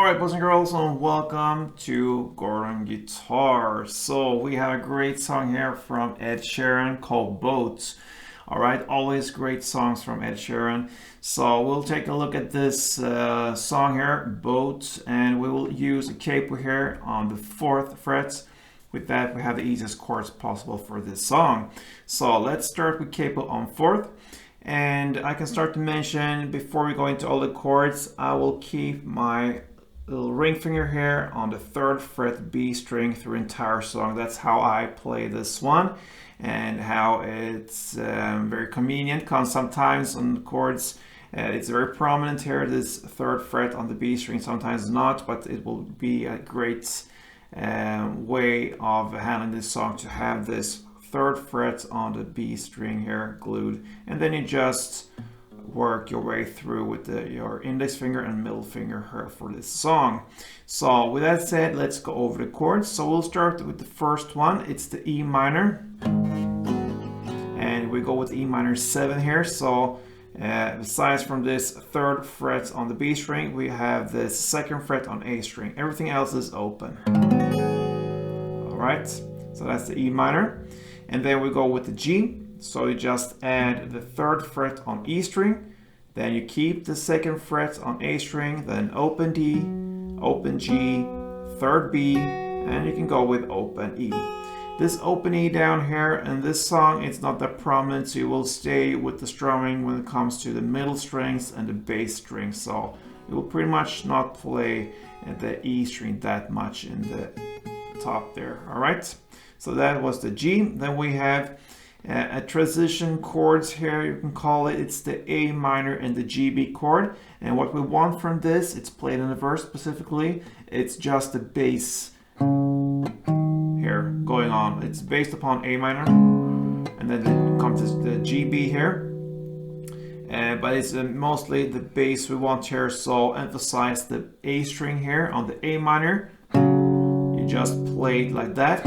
Alright, boys and girls, and welcome to Gordon Guitar. So we have a great song here from Ed Sheeran called Boat. Alright, always great songs from Ed Sheeran. So we'll take a look at this song here, Boat, and we will use a capo here on the 4th fret. With that, we have the easiest chords possible for this song. So let's start with capo on 4th. And I can start to mention, before we go into all the chords, I will keep my little ring finger here on the 3rd fret B string through the entire song. That's how I play this one, and how it's very convenient, because sometimes on the chords it's very prominent here, this 3rd fret on the B string, sometimes not, but it will be a great way of handling this song to have this 3rd fret on the B string here glued, and then you just work your way through with your index finger and middle finger here for this song. So with that said, let's go over the chords. So we'll start with the first one. It's the E minor, and we go with E minor 7 here. So besides from this 3rd fret on the B string, we have the 2nd fret on A string. Everything else is open. All right, so that's the E minor. And then we go with the G. So you just add the 3rd fret on E string, then you keep the 2nd fret on A string, then open D, open G, 3rd B, and you can go with open E. This open E down here in this song, it's not that prominent, so you will stay with the strumming when it comes to the middle strings and the bass strings. So you will pretty much not play the E string that much in the top there. All right. So that was the G. Then we have a transition chords here, you can call it. It's the A minor and the GB chord. And what we want from this, it's played in the verse specifically, it's just the bass here going on. It's based upon A minor, and then it comes to the GB here. But it's mostly the bass we want here, so emphasize the A string here on the A minor. You just play it like that.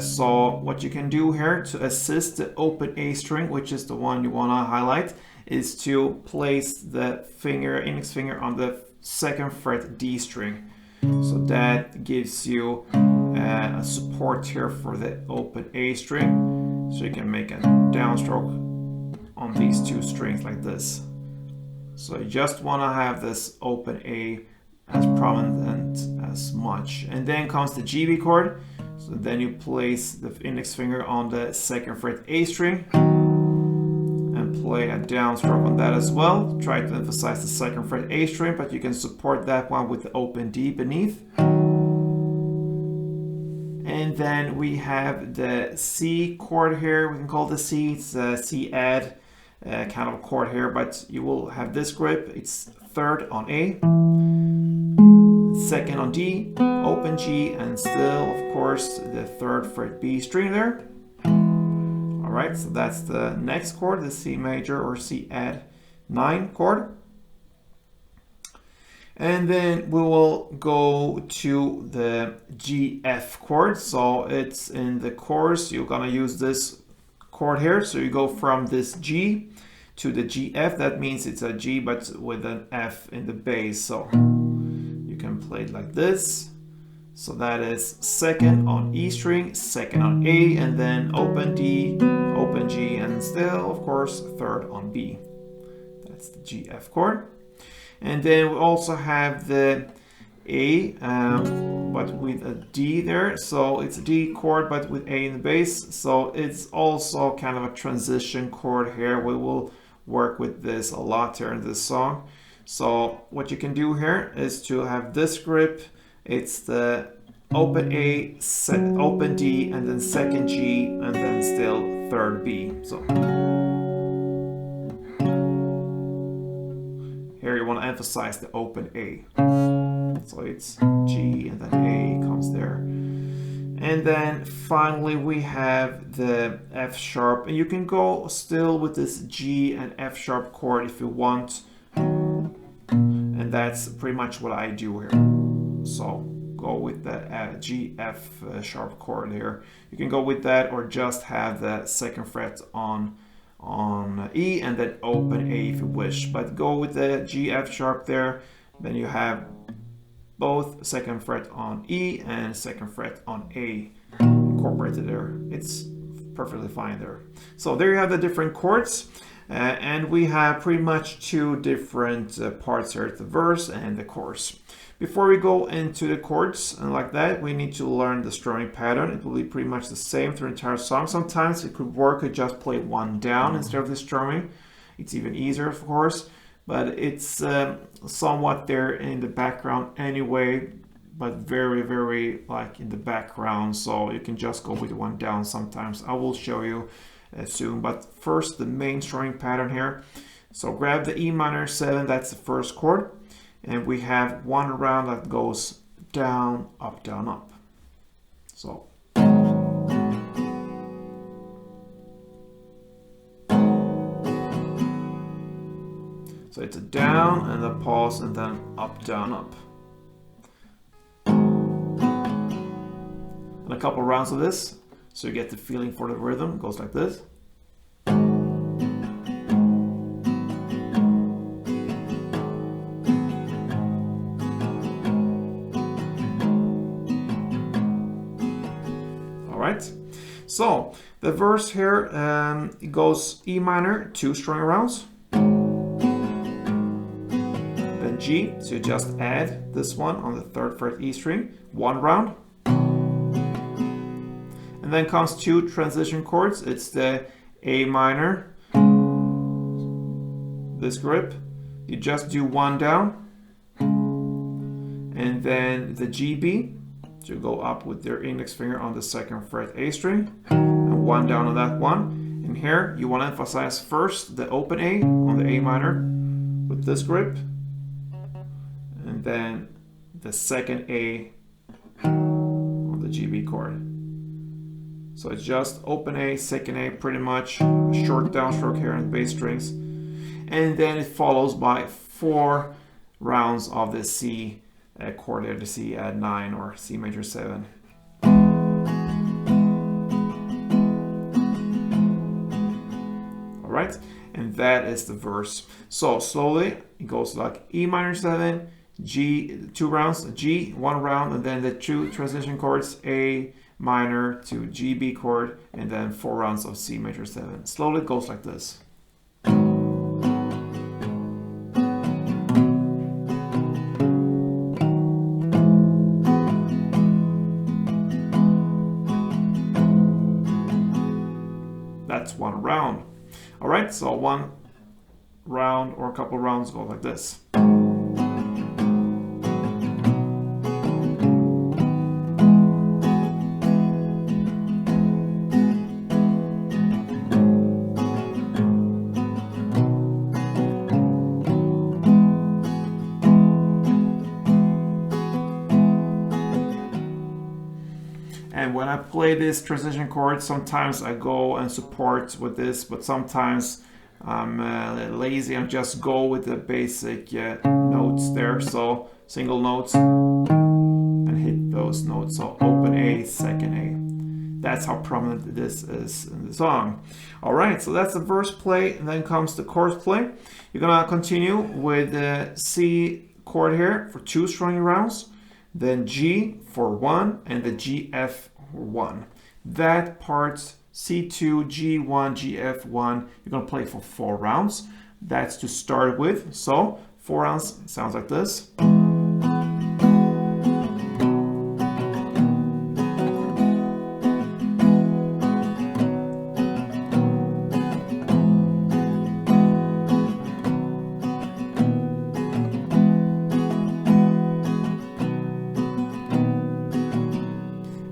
So what you can do here to assist the open A string, which is the one you want to highlight, is to place the index finger on the 2nd fret D string. So that gives you a support here for the open A string. So you can make a downstroke on these 2 strings like this. So you just want to have this open A as prominent as much. And then comes the GB chord. So then you place the index finger on the 2nd fret A string and play a downstroke on that as well. Try to emphasize the 2nd fret A string, but you can support that one with the open D beneath. And then we have the C chord here. We can call the C, it's a C add kind of a chord here, but you will have this grip. It's 3rd on A, 2nd on D, open G, and still, of course, the 3rd fret B string there. All right, so that's the next chord, the C major or C add 9 chord. And then we will go to the GF chord. So it's in the chorus, you're gonna use this chord here. So you go from this G to the GF. That means it's a G, but with an F in the bass. So you can play it like this. So that is 2nd on E string, 2nd on A, and then open D, open G, and still, of course, 3rd on B. That's the GF chord. And then we also have the A, but with a D there. So it's a D chord, but with A in the bass. So it's also kind of a transition chord here. We will work with this a lot here in this song. So what you can do here is to have this grip. It's the open A, open D, and then 2nd G, and then still 3rd B. So here you want to emphasize the open A. So it's G and then A comes there. And then finally we have the F sharp. And you can go still with this G and F sharp chord if you want. And that's pretty much what I do here. So go with the G, F sharp chord here. You can go with that or just have the 2nd fret on on E, and then open A if you wish. But go with the G, F sharp there, then you have both second fret on E and second fret on A incorporated there. It's perfectly fine there. So there you have the different chords. And we have pretty much two different parts here, the verse and the chorus. Before we go into the chords and like that, we need to learn the strumming pattern. It will be pretty much the same through the entire song. Sometimes it could work to just play one down instead of the strumming. It's even easier, of course, but it's somewhat there in the background anyway, but very, very like in the background. So you can just go with one down sometimes. I will show you soon, but first the main strumming pattern here. So grab the E minor 7, that's the first chord, and we have one round that goes down, up, down, up. So it's a down and a pause and then up, down, up. And a couple rounds of this, so you get the feeling for the rhythm. It goes like this. All right. So the verse here, it goes E minor, 2 string rounds. Then G, so you just add this one on the 3rd fret E string, 1 round. And then comes 2 transition chords. It's the A minor, this grip. You just do 1 down. And then the GB, so you go up with your index finger on the 2nd fret A string. And 1 down on that one. And here you want to emphasize first the open A on the A minor with this grip. And then the 2nd A on the GB chord. So it's just open A, 2nd A, pretty much a short downstroke here on the bass strings. And then it follows by 4 rounds of the C chord there, the C add 9 or C major 7. All right, and that is the verse. So slowly it goes like E minor 7, G, 2 rounds, G, 1 round, and then the 2 transition chords, A minor to GB chord, and then 4 rounds of C major 7. Slowly it goes like this. That's 1 round. All right, so 1 round or a couple rounds go like this. And when I play this transition chord, sometimes I go and support with this, but sometimes I'm lazy and just go with the basic notes there. So single notes and hit those notes. So open A, 2nd A. That's how prominent this is in the song. All right, so that's the verse play, and then comes the chorus play. You're gonna continue with the C chord here for 2 strumming rounds, then G for 1, and the G, F for 1. That part, C2, G1, GF1, you're gonna play for 4 rounds. That's to start with. So 4 rounds sounds like this.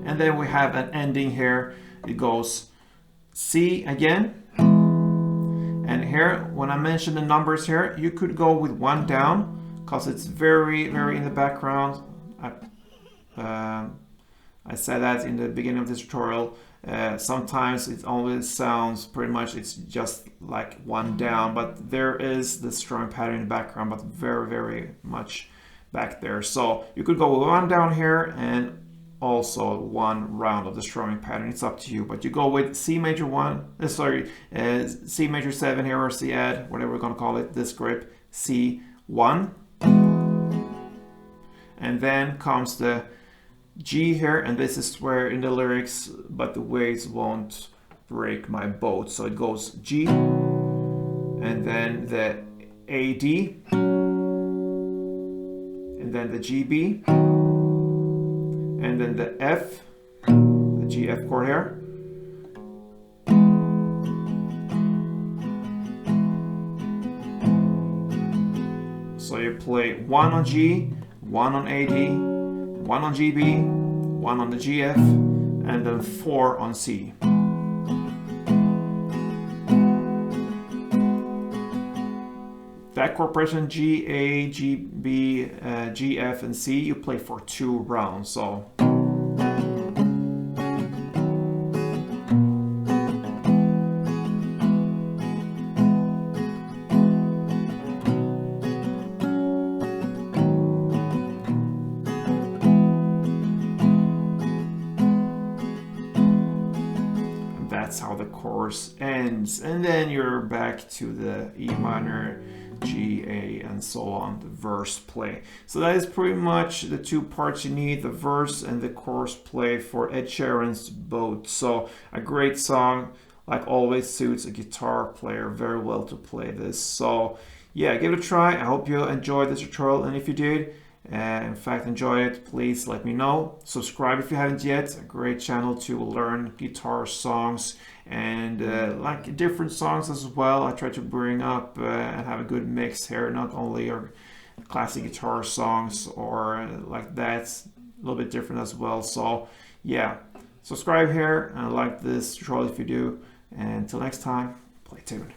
And then we have an ending here. It goes C again. And here, when I mention the numbers here, you could go with 1 down because it's very, very in the background. I said that in the beginning of this tutorial. Sometimes it always sounds pretty much, it's just like 1 down, but there is the strumming pattern in the background, but very, very much back there. So you could go with 1 down here and also one round of the strumming pattern. It's up to you, but you go with C major 1, C major 7 here, or C add, whatever we're gonna call it, this grip, C1. And then comes the G here, and this is where in the lyrics, but the waves won't break my boat. So it goes G, and then the AD, and then the GB, and then the F, the G F chord here. So you play 1 on G, 1 on AD, 1 on GB, 1 on the GF, and then 4 on C. That chord progression G, A, G, B, G, F, and C, you play for 2 rounds. So that's how the chorus ends, and then you're back to the E minor, G, A, and so on, the verse play. So that is pretty much the 2 parts you need, the verse and the chorus play for Ed Sheeran's Boat. So a great song, like always, suits a guitar player very well to play this. So yeah, give it a try. I hope you enjoyed this tutorial, and if you did, in fact enjoy it, please let me know. Subscribe if you haven't yet. A great channel to learn guitar songs and like different songs as well. I try to bring up and have a good mix here, not only your classic guitar songs or like that, a little bit different as well. So yeah, subscribe here and like this tutorial if you do, and until next time, play tuned.